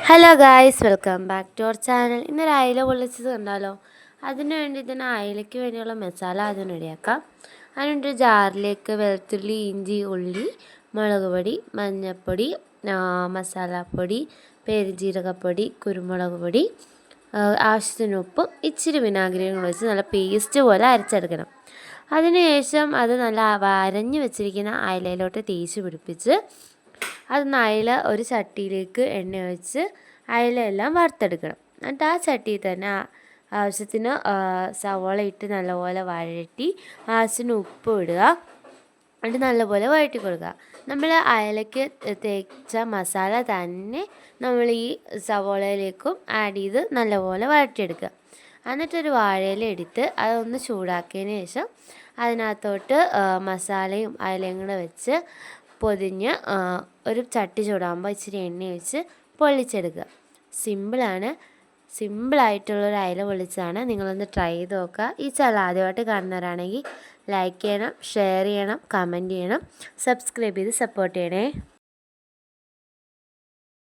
Hello guys, welcome back to our channel. ഇന്നൊരു അയില പൊള്ളിച്ചത് കണ്ടാലോ. അതിന് വേണ്ടി ഇതിന് അയിലയ്ക്ക് വേണ്ടിയുള്ള മസാല അതിന് റെഡിയാക്കാം. അതിനുവേണ്ടി ജാറിലേക്ക് വെളുത്തുള്ളി, ഇഞ്ചി, ഉള്ളി, മുളക് പൊടി, മഞ്ഞൾപ്പൊടി, മസാലപ്പൊടി, പെരുംജീരകപ്പൊടി, കുരുമുളക് പൊടി, ആവശ്യത്തിന് ഉപ്പും ഇച്ചിരി വിനാഗിരിയും ഒഴിച്ച് നല്ല പേസ്റ്റ് പോലെ അരച്ചെടുക്കണം. അതിനുശേഷം അത് നല്ല വരഞ്ഞ് വെച്ചിരിക്കുന്ന അയിലയിലോട്ട് തേച്ച് പിടിപ്പിച്ച് അത് അയില ഒരു ചട്ടിയിലേക്ക് എണ്ണ ഒഴിച്ച് അയിലയെല്ലാം വറുത്തെടുക്കണം. എന്നിട്ട് ആ ചട്ടിയിൽ തന്നെ ആവശ്യത്തിന് സവോള ഇട്ട് നല്ലപോലെ വഴറ്റി ആവശ്യത്തിന് ഉപ്പ് ഇടുക. എന്നിട്ട് നല്ലപോലെ വഴറ്റി കൊടുക്കുക. നമ്മൾ അയിലയ്ക്ക് തേച്ച മസാല തന്നെ നമ്മൾ ഈ സവോളയിലേക്കും ആഡ് ചെയ്ത് നല്ലപോലെ വഴറ്റിയെടുക്കുക. എന്നിട്ടൊരു വാഴയില എടുത്ത് അതൊന്ന് ചൂടാക്കിയതിന് ശേഷം അതിനകത്തോട്ട് മസാലയും അയിലയും കൂടെ വെച്ച് പൊതിഞ്ഞ് ഒരു ചട്ടി ചൂടാകുമ്പോൾ ഇച്ചിരി എണ്ണ ഒഴിച്ച് പൊള്ളിച്ചെടുക്കുക. സിമ്പിളായിട്ടുള്ളൊരു അയില പൊള്ളിച്ചതാണ്. നിങ്ങളൊന്ന് ട്രൈ ചെയ്ത് നോക്കുക. ഈ ചാനൽ ആദ്യമായിട്ട് കാണുന്നവരാണെങ്കിൽ ലൈക്ക് ചെയ്യണം, ഷെയർ ചെയ്യണം, കമൻറ്റ് ചെയ്യണം, സബ്സ്ക്രൈബ് ചെയ്ത് സപ്പോർട്ട് ചെയ്യണേ.